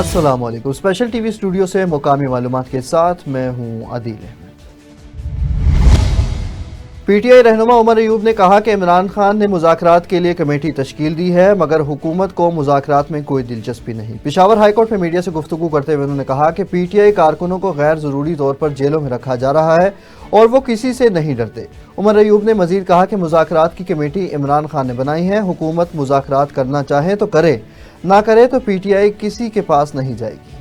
अस्सलाम वालेकुम। Special TV studio से मुकामी मालूमात के साथ मैं हूं आदिल अहमद। पीटीआई रहनुमा उमर अयूब ने कहा कि इमरान खान ने मुज़ाकरात के लिए कमेटी तश्कील दी है मगर हुकूमत को मुज़ाकरात में कोई दिलचस्पी नहीं। पिशावर हाई कोर्ट में मीडिया से गुफ्तगू करते हुए उन्होंने कहा कि पीटीआई कारकुनों को गैर ज़रूरी तौर पर जेलों में रखा जा रहा है और वो किसी से नहीं डरते। उमर अयूब ने मज़ीद कहा कि मुज़ाकरात की कमेटी इमरान खान ने बनाई है, हुकूमत मुज़ाकरात करना चाहे तो करे, ना करे तो पीटीआई किसी के पास नहीं जाएगी।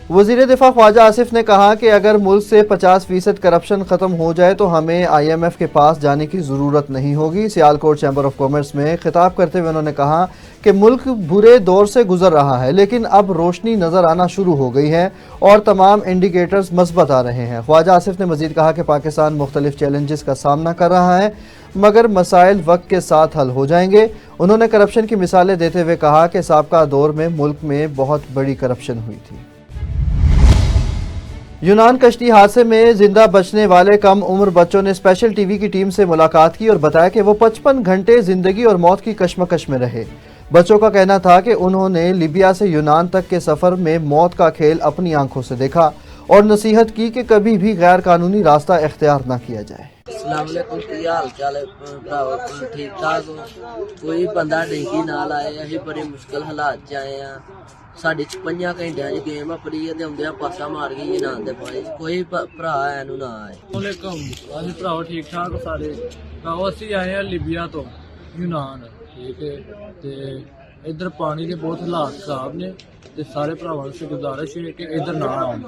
वज़ीर दिफा ख्वाजा आसिफ ने कहा कि अगर मुल्क से 50% करप्शन ख़त्म हो जाए तो हमें IMF के पास जाने की ज़रूरत नहीं होगी। सियालकोट चैम्बर ऑफ कॉमर्स में खिताब करते हुए उन्होंने कहा कि मुल्क बुरे दौर से गुजर रहा है लेकिन अब रोशनी नज़र आना शुरू हो गई है और तमाम इंडिकेटर्स मस्बत आ रहे हैं। ख्वाजा आसिफ ने मज़ीद कहा कि पाकिस्तान मुख्तलिफ चैलेंजेस का सामना कर रहा है मगर मसाइल वक्त के साथ हल हो जाएंगे। उन्होंने करप्शन की मिसालें देते हुए कहा कि साबका दौर में मुल्क में बहुत बड़ी करप्शन हुई थी। यूनान कश्ती हादसे में जिंदा बचने वाले कम उम्र बच्चों ने स्पेशल टीवी की टीम से मुलाकात की और बताया कि वो 55 घंटे जिंदगी और मौत की कश्मकश में रहे। बच्चों का कहना था कि उन्होंने लीबिया से यूनान तक के सफर में मौत का खेल अपनी आंखों से देखा और नसीहत की कि कभी भी गैर कानूनी रास्ता इख्तियार न किया जाए। अस्सलामुअलैकुम, की हाल चाल है भरावो? ठीक ठाक हो? कोई बंदा डेंगी नाल आए, अभी बड़े मुश्किल हालात च आए हैं। साढ़े 56 घंटिया च गेम अपनी है, आउंदे पासा मार गई यूनान दे पानी च। कोई भरा ऐनू ना आए। ਅਸੀਂ ਭਰਾਓ ਠੀਕ ਠਾਕ ਸਾਰੇ ਭਰਾਓ। ਅਸੀਂ ਆਏ ਆ ਲੀਬੀਆ ਤੋਂ ਯੂਨਾਨ, ਠੀਕ ਹੈ, ਤੇ ਇੱਧਰ ਪਾਣੀ ਦੇ ਬਹੁਤ ਹਾਲਾਤ ਖਰਾਬ ਨੇ ਤੇ ਸਾਰੇ ਭਰਾਵਾਂ ਨੂੰ ਗੁਜ਼ਾਰਿਸ਼ ਹੈ ਕਿ ਇੱਧਰ ਨਾ ਆਉਣ,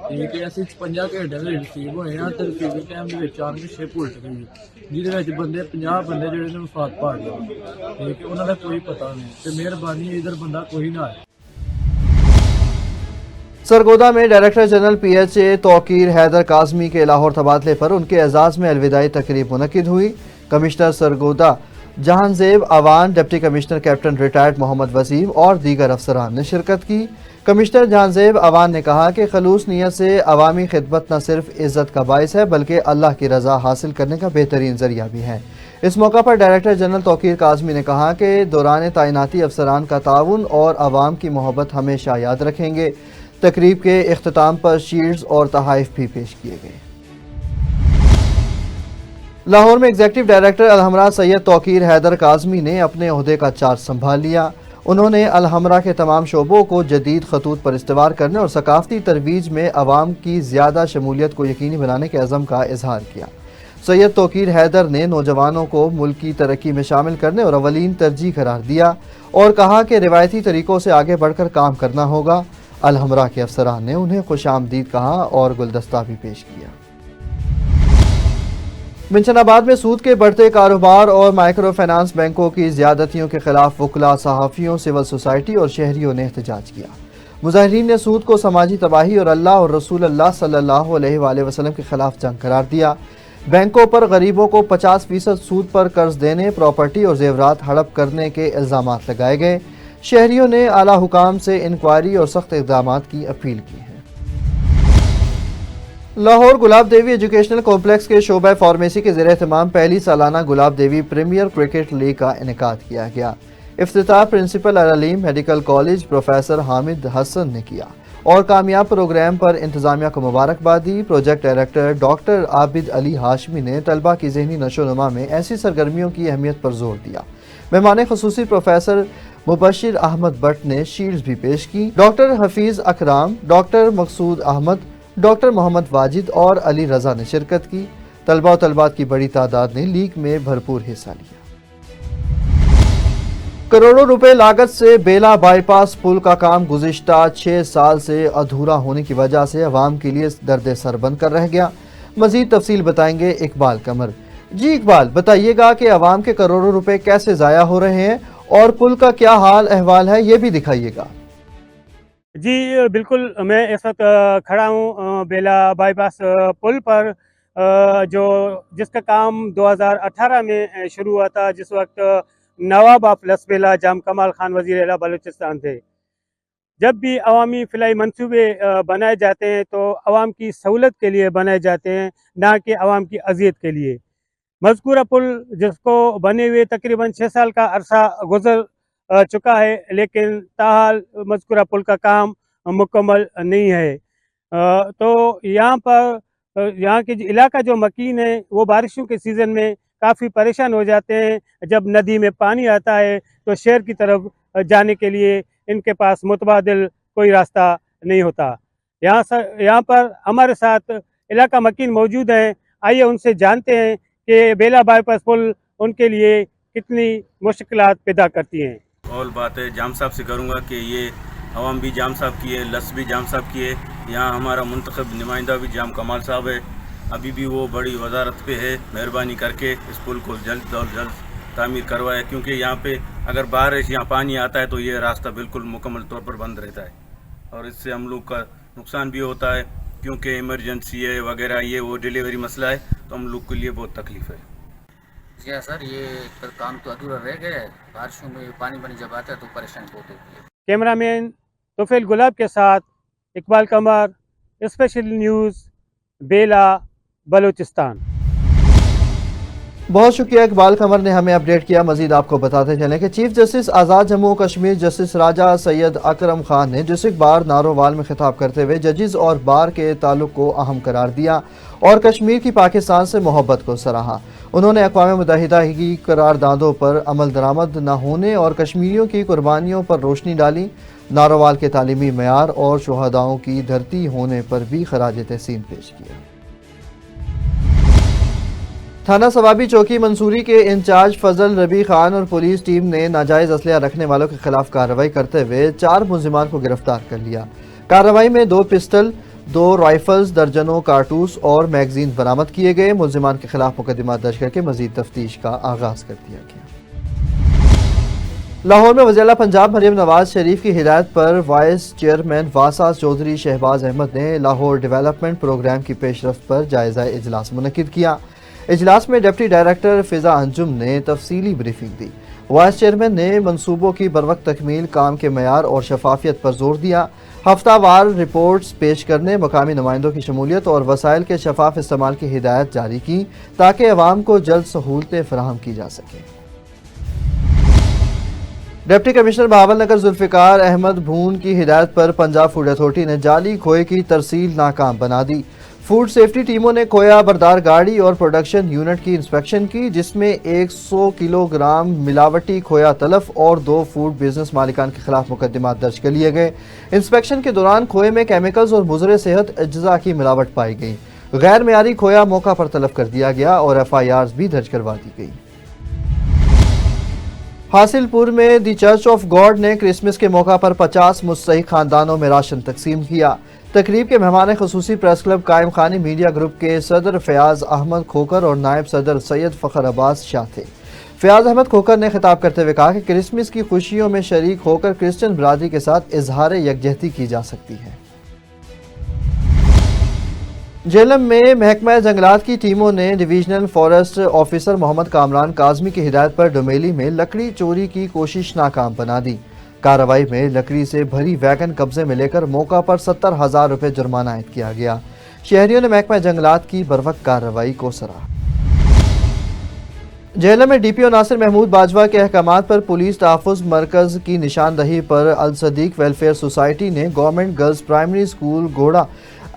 ਠੀਕ ਹੈ। ਅਸੀਂ 56 ਘੰਟੇ ਦੇ ਰਿਸੀਵ ਹੋਏ ਆ ਤੇ ਰਿਸੀਵਿੰਗ ਟਾਈਮ ਦੇ ਵਿੱਚ ਆਣ ਕੇ 6 ਪੁਲਟ ਗਈ, ਜਿਹਦੇ ਵਿੱਚ ਬੰਦੇ 50 ਬੰਦੇ ਜਿਹੜੇ ਨੇ ਵਫਾਤ ਪਾ ਗਏ, ਠੀਕ ਹੈ। ਉਹਨਾਂ ਦਾ ਕੋਈ ਪਤਾ ਨਹੀਂ ਤੇ ਮਿਹਰਬਾਨੀ ਇੱਧਰ ਬੰਦਾ ਕੋਈ ਨਾ ਆਏ। सरगोदा में director general PHA Tauqeer Haider Kazmi के लाहौर तबादले पर उनके एजाज़ में अलविदाई तकरीब मुनक्किद हुई। Commissioner Sargodha Jahanzeb Awan, deputy commissioner captain retired Muhammad Waseem और दीगर अफसरान ने शिरकत की। कमिश्नर जहांजेब अवान ने कहा कि खलूस नीयत से अवामी खिदमत न सिर्फ इज़्ज़त का बाइस है बल्कि अल्लाह की रज़ा हासिल करने का बेहतरीन ज़रिया भी है। इस मौका पर डायरेक्टर जनरल तौकीर काज़मी ने कहा कि दौरान तैनाती अफसरान का ताउन और अवाम की मोहब्बत हमेशा याद रखेंगे। तकरीब के इख्तिताम पर शील्ड्स और तहाइफ भी पेश किए गए। लाहौर में एग्जीक्यूटिव डायरेक्टर अलहमरा सैयद तौकीर हैदर काज़मी ने अपने ओहदे का चार्ज संभाल लिया। उन्होंने अलहमरा के तमाम शोबों को जदीद खतूत पर इस्तेमाल करने और सकाफती तरवीज में अवाम की ज़्यादा शमूलियत को यकीनी बनाने के अज़म का इजहार किया। सैयद तौकीर हैदर ने नौजवानों को मुल्क की तरक्की में शामिल करने और अवलीन तरजीह करार दिया और कहा कि रिवायती तरीक़ों से आगे बढ़कर काम करना होगा। अलहमरा के अफसरान ने उन्हें खुशामदीद कहा और गुलदस्ता भी पेश किया। मिंशनाबाद में सूद के बढ़ते कारोबार और माइक्रो फाइनेंस बैंकों की ज़्यादतियों के खिलाफ वकला, सहाफ़ियों, सिविल सोसाइटी और शहरियों ने एहतजाज किया। मुजाहिरीन ने सूद को समाजी तबाही और अल्लाह और रसूल अल्लाह सल्लल्लाहु अलैहि वसल्लम के खिलाफ जंग करार दिया। बैंकों पर गरीबों को 50% सूद पर कर्ज देने, प्रॉपर्टी और जेवरात हड़प करने के इल्ज़ामात लगाए गए। शहरियों ने आला हुकाम से इंक्वायरी और सख्त इक़दामात की अपील की है। लाहौर गुलाब देवी एजुकेशनल कॉम्प्लेक्स के शोबा फार्मेसी के ज़ेर एहतमाम पहली सालाना Gulab Devi premier cricket league का इनेकाद किया गया। इफ्तिताह principal Al Aleem medical college professor Hamid Hasan ने किया और कामयाब प्रोग्राम पर इंतज़ामिया को मुबारकबाद दी। Project director doctor Abid Ali Hashmi ने तलबा की ज़हनी नशोनुमा में ऐसी सरगर्मियों की अहमियत पर जोर दिया। मेहमान खुसूसी प्रोफेसर मुबशिर अहमद भट्ट ने शील्ड्स भी पेश की। डॉक्टर हफीज अकराम, डॉक्टर मकसूद अहमद, डॉक्टर मोहम्मद वाजिद और अली रजा ने शिरकत की। तलबा और तलबात की बड़ी तादाद ने लीग में भरपूर हिस्सा लिया। करोड़ों रुपए लागत से बेला बाईपास पुल का काम गुज़िश्ता 6 साल से अधूरा होने की वजह से अवाम के लिए दर्द सर बनकर रह गया। मजीद तफसील बताएंगे इकबाल कमर। जी इकबाल, बताइएगा कि अवाम के करोड़ों रुपए कैसे ज़ाया हो रहे हैं और पुल का क्या हाल अहवाल है, ये भी दिखाइएगा। जी बिल्कुल, मैं इस वक्त खड़ा हूँ बेला बाईपास पुल पर, जो जिसका काम 2018 में शुरू हुआ था, जिस वक्त नवाब ऑफ लसबेला जाम कमाल खान वज़ीर आला बलूचिस्तान थे। जब भी अवामी फ़िलाई मंसूबे बनाए जाते हैं तो अवाम की सहूलत के लिए बनाए जाते हैं, ना कि अवाम की अजियत के लिए। मज़कूरा पुल जिसको बने हुए तकरीबन 6 साल का अरसा गुजर चुका है, लेकिन ताहाल मज़कूरा पुल का काम मुकम्मल नहीं है। तो यहाँ पर यहाँ के इलाका जो मकीन है वो बारिशों के सीज़न में काफ़ी परेशान हो जाते हैं। जब नदी में पानी आता है तो शहर की तरफ जाने के लिए इनके पास मुतबादिल कोई रास्ता नहीं होता। यहाँ पर हमारे साथ इलाका मकीन मौजूद हैं। आइए उनसे जानते हैं कि बेला बाईपास पुल उनके लिए कितनी मुश्किलात पैदा करती हैं। और बात है जाम साहब से करूँगा कि ये अवाम भी जाम साहब की है, लस भी जाम साहब की है, यहाँ हमारा मुंतखब नुमाइंदा भी जाम कमाल साहब है, अभी भी वो बड़ी वजारत पे है। मेहरबानी करके इस पुल को जल्द और जल्द तामीर करवाए, क्योंकि यहाँ पे अगर बारिश यहाँ पानी आता है तो ये रास्ता बिल्कुल मुकम्मल तौर पर बंद रहता है और इससे हम लोग का नुकसान भी होता है, क्योंकि इमरजेंसी है वगैरह, ये वो डिलीवरी मसला है, तो हम लोग के लिए बहुत तकलीफ़ है। जी हाँ सर, ये काम तो अधूरा रह गया है। बारिशों में पानी जब आता है तो परेशानी बहुत होती है। कैमरामैन तोफेल गुलाब के साथ इकबाल कमर, स्पेशल न्यूज़, बेला, बलूचिस्तान। बहुत शुक्रिया इकबाल कमर ने हमें अपडेट किया। मजीद आपको बताते चलें कि चीफ जस्टिस आज़ाद जम्मू कश्मीर जस्टिस राजा सैयद अकरम खान ने डिस्ट्रिक्ट बार नारोवाल में खिताब करते हुए जजेस और बार के ताल्लुक को अहम करार दिया और कश्मीर की पाकिस्तान से मोहब्बत को सराहा। उन्होंने अक़वाम मुत्तहिदा की करारदादों पर अमल दरामद न होने और कश्मीरियों की कुर्बानियों पर रोशनी डाली। नारोवाल के तालीमी मयार और शुहदाओं की धरती होने पर भी खराज तहसीन पेश किया। थाना सवाबी चौकी मंसूरी के इंचार्ज फजल रबी खान और पुलिस टीम ने नाजायज असलहा रखने वालों के खिलाफ कार्रवाई करते हुए 4 मुलजिमान को गिरफ्तार कर लिया। कार्रवाई में 2 पिस्टल, 2 राइफल्स, दर्जनों कारतूस और मैगजीन बरामद किए गए। मुलजिमान के खिलाफ मुकदमा दर्ज करके मजीद तफ्तीश का आगाज कर दिया गया। लाहौर में वज़ीर-ए-आला पंजाब मरियम नवाज शरीफ की हिदायत पर वाइस चेयरमैन वासा चौधरी शहबाज अहमद ने लाहौर डेवलपमेंट प्रोग्राम की पेशरफ्त पर जायजा इजलास मुनक्किद किया। इजलास में डिप्टी डायरेक्टर फिजा अंजुम ने तफसीली ब्रीफिंग दी। वाइस चेयरमैन ने मनसूबों की बरवक्त तकमील, काम के मयार और शफाफियत पर जोर दिया। हफ्तावार रिपोर्ट्स पेश करने, मकामी नुमाइंदों की शमूलियत और वसाइल के शफाफ इस्तेमाल की हिदायत जारी की ताकि अवाम को जल्द सहूलतें फराहम की जा सकें। डिप्टी कमिश्नर बहावलनगर जुल्फिकार अहमद भून की हिदायत पर पंजाब फूड अथॉरिटी ने जाली खोए की तरसील नाकाम बना दी। फूड सेफ्टी टीमों ने खोया बरदार गाड़ी और प्रोडक्शन यूनिट की इंस्पेक्शन की, जिसमें 100 किलोग्राम मिलावटी खोया तलफ और 2 फूड बिजनेस मालिकान के खिलाफ मुकदमा दर्ज कर लिए गए। इंस्पेक्शन के दौरान खोए में केमिकल्स और मुज़रे सेहत अज्जा की मिलावट पाई गई। गैर मेयारी खोया मौका पर तलब कर दिया गया और FIRs भी दर्ज करवा दी गई। हासिलपुर में दी चर्च ऑफ गॉड ने क्रिसमस के मौका पर 50 मुस्तहिक खानदानों में राशन तकसीम किया। तकरीब के मेहमान खसूसी प्रेस क्लब कायम खानी मीडिया ग्रुप के सदर फयाज अहमद खोकर और नायब सदर सैयद फ़खर अब्बास शाह थे। फयाज अहमद खोकर ने खिताब करते हुए कहा कि क्रिसमस की खुशियों में शरीक होकर क्रिश्चियन बरादरी के साथ इजहार यकजहती की जा सकती है। झेलम में महकमा जंगलात की टीमों ने divisional forest officer Muhammad Kamran Kazmi की हिदायत पर डोमेली में लकड़ी चोरी की कोशिश नाकाम बना दी। कार्रवाई में लकड़ी से भरी वैगन कब्जे में लेकर मौका पर 70,000 रुपये जुर्माना आयद किया गया। शहरियों ने महकमा जंगलात की बरवक्त कार्रवाई को सराहा। झेलम में DPO नासिर महमूद बाजवा के अहकामात पर पुलिस तहफ़्फ़ुज़ मरकज़ की निशानदही पर अल सदीक वेलफेयर सोसाइटी ने गवर्नमेंट गर्ल्स प्राइमरी स्कूल घोड़ा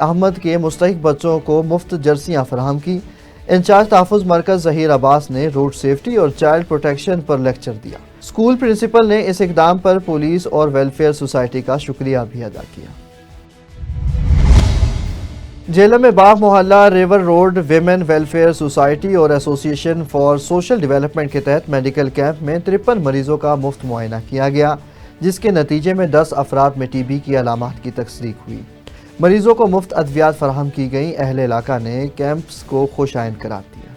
अहमद के मुस्तहिक बच्चों को मुफ्त जर्सियाँ फराहम की। इंचार्ज तहफ़्फ़ुज़ मरकज़ ज़हीर अब्बास ने रोड सेफ्टी और चाइल्ड प्रोटेक्शन पर लेक्चर दिया। स्कूल प्रिंसिपल ने इस इक़दाम पर पुलिस और वेलफेयर सोसाइटी का शुक्रिया भी अदा किया। झेलम में बाग मोहल्ला river road women welfare society और एसोसिएशन फॉर सोशल डेवलपमेंट के तहत मेडिकल कैंप में 53 मरीजों का मुफ्त मुआयना किया गया, जिसके नतीजे में 10 अफराद में TB की अलामात की तस्दीक हुई। मरीजों को मुफ्त अद्वियात फराहम की गई। अहले इलाका ने कैंप्स को खुशाइंद करार दिया।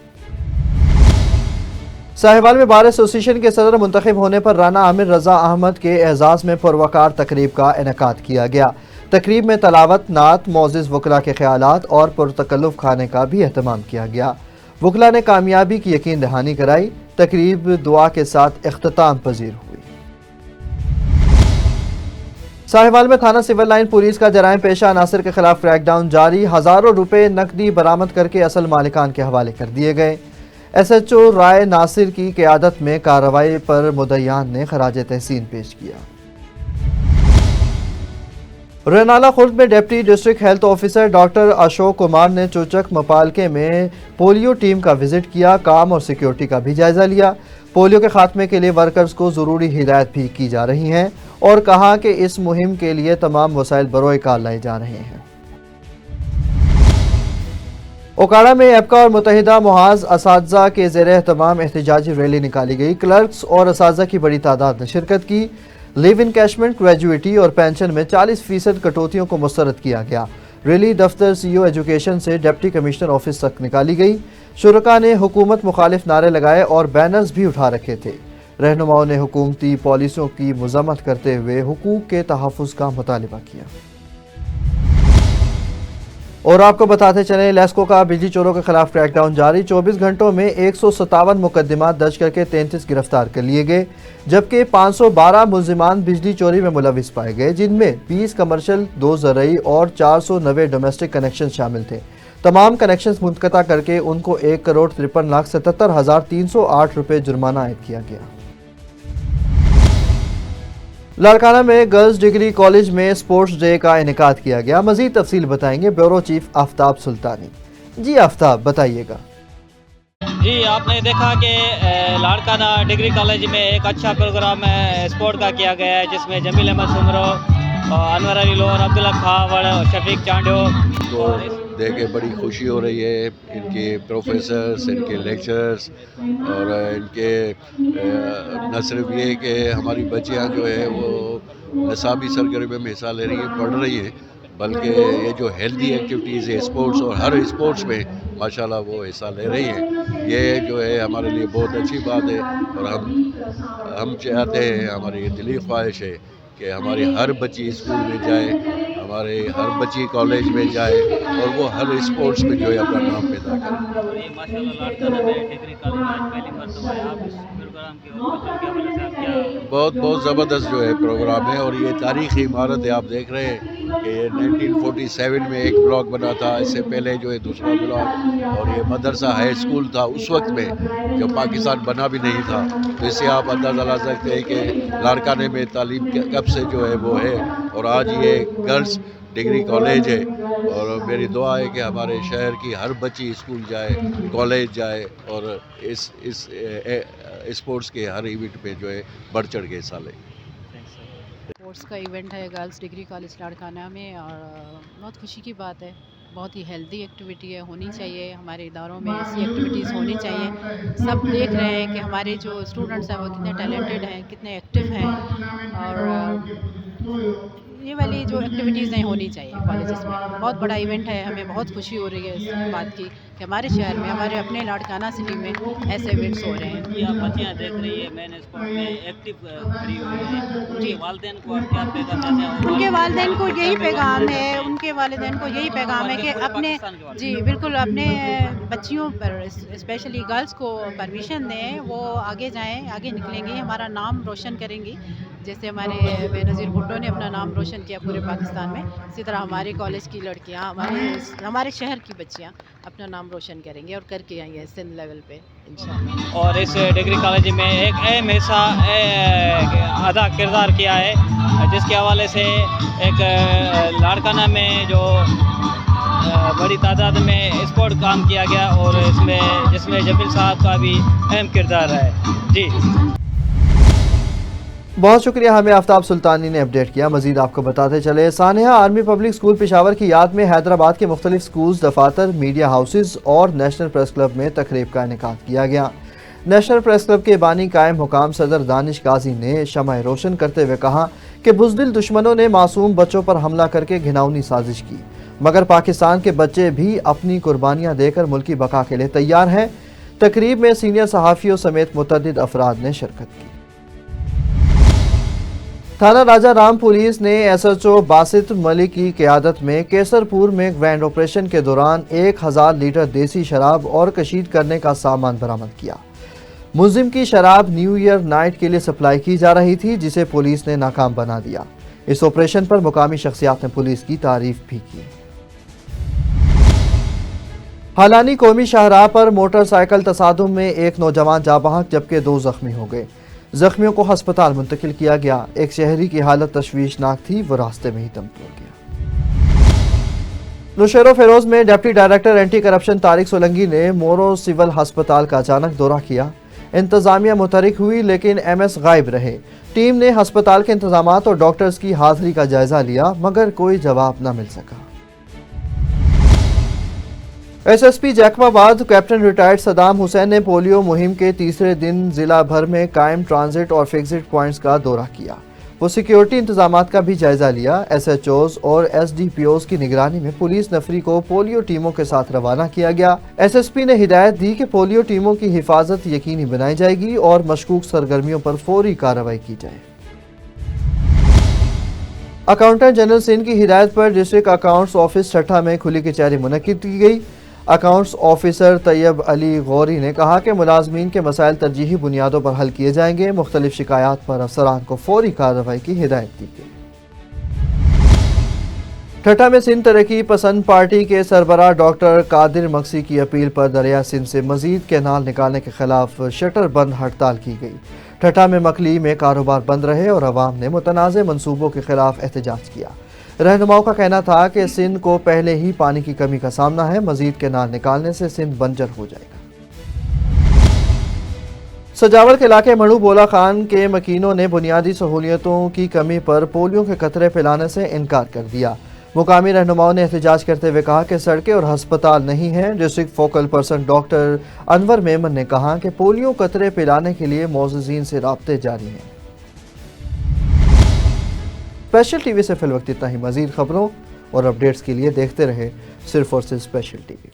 साहिवाल में बार एसोसिएशन के सदर मुंतखब होने पर राना आमिर रजा अहमद के एजाज़ में पुरवकार तकरीब का इनेकाद किया गया। तकरीब में तलावत, नात, मोअज़्ज़िज़ वकला के ख्यालात और पुरतकल्लुफ़ खाने का भी एहतमाम किया गया। वकला ने कामयाबी की यकीन दहानी कराई। तकरीब दुआ के साथ इख्तिताम पजीर हुई। साहिवाल में थाना सिविल लाइन पुलिस का जराइम पेशा अनासर के खिलाफ क्रैकडाउन जारी। हज़ारों रुपए नकदी बरामद करके असल मालिकान के हवाले कर दिए गए। SHO رائے ناصر کی قیادت میں کارروائی پر مدعیان نے خراج تحسین پیش کیا۔ رینالہ خرد میں deputy district health officer doctor Ashok Kumar نے چوچک مپالکے میں پولیو ٹیم کا وزٹ کیا، کام اور سیکیورٹی کا بھی جائزہ لیا۔ پولیو کے خاتمے کے لیے ورکرز کو ضروری ہدایت بھی کی جا رہی ہیں اور کہا کہ اس مہم کے لیے تمام وسائل بروئے کار لائے جا رہے ہیں۔ اوکاڑا میں ایپکا اور متحدہ محاذ اساتذہ کے زیر اہتمام احتجاجی ریلی نکالی گئی۔ کلرکس اور اساتذہ کی بڑی تعداد نے شرکت کی۔ لیو انکیشمنٹ، گریجویٹی اور پینشن میں 40% کٹوتیوں کو مسترد کیا گیا۔ ریلی دفتر CO ایجوکیشن سے ڈپٹی کمشنر آفس تک نکالی گئی۔ شرکاء نے حکومت مخالف نعرے لگائے اور بینرز بھی اٹھا رکھے تھے۔ رہنماؤں نے حکومتی پالیسیوں کی مذمت کرتے ہوئے حقوق کے تحفظ کا مطالبہ کیا۔ اور آپ کو بتاتے چلیں، لیسکو کا بجلی چوروں کے خلاف کریک ڈاؤن جاری۔ 24 گھنٹوں میں 157 مقدمات درج کر کے 33 گرفتار کر لیے گئے، جبکہ 512 ملزمان بجلی چوری میں ملوث پائے گئے، جن میں 20 کمرشل، 2 زرعی اور 490 ڈومیسٹک کنیکشن شامل تھے۔ تمام کنیکشنز منقطع کر کے ان کو 1,53,77,308 روپے جرمانہ عائد کیا گیا۔ لاڑکانہ میں گرلز ڈگری کالج میں سپورٹس ڈے کا انعقاد کیا گیا۔ مزید تفصیل بتائیں گے بیورو چیف آفتاب سلطانی۔ جی آفتاب، بتائیے گا۔ جی، آپ نے دیکھا کہ لاڑکانہ ڈگری کالج میں ایک اچھا پروگرام اسپورٹ کا کیا گیا ہے، جس میں جمیل احمد سمرو، انور علی لور، عبداللہ کھاوڑ، شفیق چانڈیو کو دیکھ کے بڑی خوشی ہو رہی ہے۔ ان کے پروفیسرز، ان کے لیکچرز اور ان کے نہ صرف یہ کہ ہماری بچیاں جو ہے وہ نصابی سرگرمیوں میں حصہ لے رہی ہیں، پڑھ رہی ہیں، بلکہ یہ جو ہیلدی ایکٹیویٹیز ہے اسپورٹس، اور ہر اسپورٹس میں ماشاءاللہ وہ حصہ لے رہی ہیں، یہ جو ہے ہمارے لیے بہت اچھی بات ہے۔ اور ہم چاہتے ہیں، ہماری یہ دلی خواہش ہے کہ ہماری ہر بچی اسکول میں جائے، ہمارے ہر بچی کالج میں جائے اور وہ ہر اسپورٹس میں جو ہے اپنا نام پیدا کرے۔ بہت زبردست جو ہے پروگرام ہے، اور یہ تاریخی عمارت ہے۔ آپ دیکھ رہے ہیں کہ یہ 1947 میں ایک بلاک بنا تھا، اس سے پہلے جو ہے دوسرا بلاک، اور یہ مدرسہ ہائی اسکول تھا اس وقت میں جب پاکستان بنا بھی نہیں تھا۔ تو اس سے آپ اندازہ لگا سکتے ہیں کہ لاڑکانے میں تعلیم کب سے جو ہے وہ ہے، اور آج یہ گرلز ڈگری کالج ہے۔ اور میری دعا ہے کہ ہمارے شہر کی ہر بچی اسکول جائے، کالج جائے، اور اس اسپورٹس کے ہر ایونٹ میں جو ہے بڑھ چڑھ کے حصہ لے۔ اسپورٹس کا ایونٹ ہے گرلز ڈگری کالج لاڑکانہ میں، اور بہت خوشی کی بات ہے۔ بہت ہی ہیلدی ایکٹیویٹی ہے، ہونی چاہیے ہمارے اداروں میں، ایسی ایکٹیویٹیز ہونی چاہیے۔ سب دیکھ رہے ہیں کہ ہمارے جو اسٹوڈنٹس ہیں وہ کتنے ٹیلنٹڈ ہیں، کتنے ایکٹیو ہیں، اور یہ والی جو ایکٹیویٹیز ہیں ہونی چاہیے کالجز میں۔ بہت بڑا ایونٹ ہے، ہمیں بہت خوشی ہو رہی ہے اس بات کی کہ ہمارے شہر میں، ہمارے اپنے لاڑکانہ سٹی میں ایسے ایونٹس ہو رہے ہیں۔ یہ آپ بچیاں دیکھ رہی ہے مین اسپورٹ میں ایکٹیو کھڑی ہوئی ہے، ان کے والدین کو آپ کیا پیغام دیتے ہیں؟ ان کے والدین کو یہی پیغام ہے، ان کے والدین کو یہی پیغام ہے کہ اپنے، جی بالکل، اپنے بچیوں پر اسپیشلی گرلس کو پرمیشن دیں، وہ آگے جائیں، آگے نکلیں گی، ہمارا نام روشن کریں گی۔ جیسے ہمارے بے نظیر بھٹو نے اپنا نام روشن کیا پورے پاکستان میں، اسی طرح ہمارے کالج کی لڑکیاں، ہمارے شہر کی بچیاں اپنا نام روشن کریں گے اور کر کے آئیں گے سندھ لیول پہ انشاءاللہ۔ اور اس ڈگری کالج میں ایک اہم حصہ ادا کردار کیا ہے، جس کے حوالے سے ایک لاڑکانہ میں جو بڑی تعداد میں اسپورٹ کام کیا گیا، اور جس میں جمیل صاحب کا بھی اہم کردار ہے۔ جی بہت شکریہ، ہمیں آفتاب سلطانی نے اپڈیٹ کیا۔ مزید آپ کو بتاتے چلے، سانحہ آرمی پبلک اسکول پشاور کی یاد میں حیدرآباد کے مختلف اسکولز، دفاتر، میڈیا ہاؤسز اور نیشنل پریس کلب میں تقریب کا انعقاد کیا گیا۔ نیشنل پریس کلب کے بانی قائم مقام صدر دانش قاضی نے شمع روشن کرتے ہوئے کہا کہ بزدل دشمنوں نے معصوم بچوں پر حملہ کر کے گھناؤنی سازش کی، مگر پاکستان کے بچے بھی اپنی قربانیاں دے کر ملکی بقا کے لیے تیار ہیں۔ تقریب میں سینئر صحافیوں سمیت متعدد افراد نے شرکت کی۔ تھانہ راجہ رام پولیس نے SHO باسط ملک کی قیادت میں کیسر پور میں گرینڈ آپریشن کے دوران 1000 لیٹر دیسی شراب اور کشید کرنے کا سامان برآمد کیا۔ ملزم کی شراب نیو ایئر نائٹ کے لیے سپلائی کی جا رہی تھی، جسے پولیس نے ناکام بنا دیا۔ اس آپریشن پر مقامی شخصیات نے پولیس کی تعریف بھی کی۔ हालानी कौमी शाहराह पर मोटरसाइकिल तसादुम में एक नौजवान जाँ बहक जबकि 2 जख्मी हो गए। जख्मियों को हस्पताल मुंतकिल किया गया। एक शहरी की हालत तशवीशनाक थी, वो रास्ते में ही दम तोड़ गया। नौशेरो फेरोज में deputy director anti corruption Tariq Solanki ने मोरो सिविल हस्पताल का अचानक दौरा किया। इंतजामिया मुतहरिक हुई लेकिन MS गायब रहे। टीम ने हस्पताल के इंतजामात और डॉक्टर्स की हाजिरी का जायजा लिया मगर कोई जवाब न मिल सका। SSP Jacobabad captain retired Saddam Hussain ने पोलियो मुहिम के तीसरे दिन जिला भर में कायम ट्रांजिट और फिक्स्ड पॉइंट्स का दौरा किया। वो सिक्योरिटी इंतजामात का भी जायजा लिया। SHOs और SDPOs की निगरानी में पुलिस नफरी को पोलियो टीमों के साथ रवाना किया गया। SSP ने हिदायत दी कि पोलियो टीमों की हिफाजत यकीनी बनाई जाएगी और मशकूक सरगर्मियों पर फौरी कार्रवाई की जाए। अकाउंटेंट जनरल सिंध की हिदायत पर डिस्ट्रिक्ट अकाउंट्स ऑफिस ठट्ठा में खुली कचहरी मुनक्किद की गई। अकाउंट्स ऑफिसर तैयब अली गौरी ने कहा कि मुलाजमीन के मसाइल तरजीही बुनियादों पर हल किए जाएंगे। मुख्तलिफ शिकायत पर अफसरान को फौरी कार्रवाई की हिदायत दी गई। ठट्ठा में सिंध तरक्की पसंद पार्टी के सरबराह डॉक्टर कादिर मक्सी की अपील पर दरिया सिंध से मजीद कैनाल निकालने के खिलाफ शटर बंद हड़ताल की गई। ठट्ठा में मकली में कारोबार बंद रहे और अवाम ने मुतनाज़ मंसूबों के खिलाफ एहतजाज किया। रहनुमाओं का कहना था कि सिंध को पहले ही पानी की कमी का सामना है, मजीद कैनाल निकालने से सिंध बंजर हो जाएगा। सजावल के इलाके मणु बोला खान के मकीनों ने बुनियादी सहूलियतों की कमी पर पोलियो के कतरे पिलाने से इनकार कर दिया। मुकामी रहनुमाओं ने एहतजाज करते हुए कहा कि सड़कें और हस्पताल नहीं हैं। District focal person doctor Anwar Memon ने कहा कि पोलियो कतरे पिलाने के लिए मौजूदीन से राब्ते जारी हैं। स्पेशल टीवी से फिल वक्त इतना ही। मजीद खबरों और अपडेट्स के लिए देखते रहे सिर्फ और सिर्फ स्पेशल टीवी।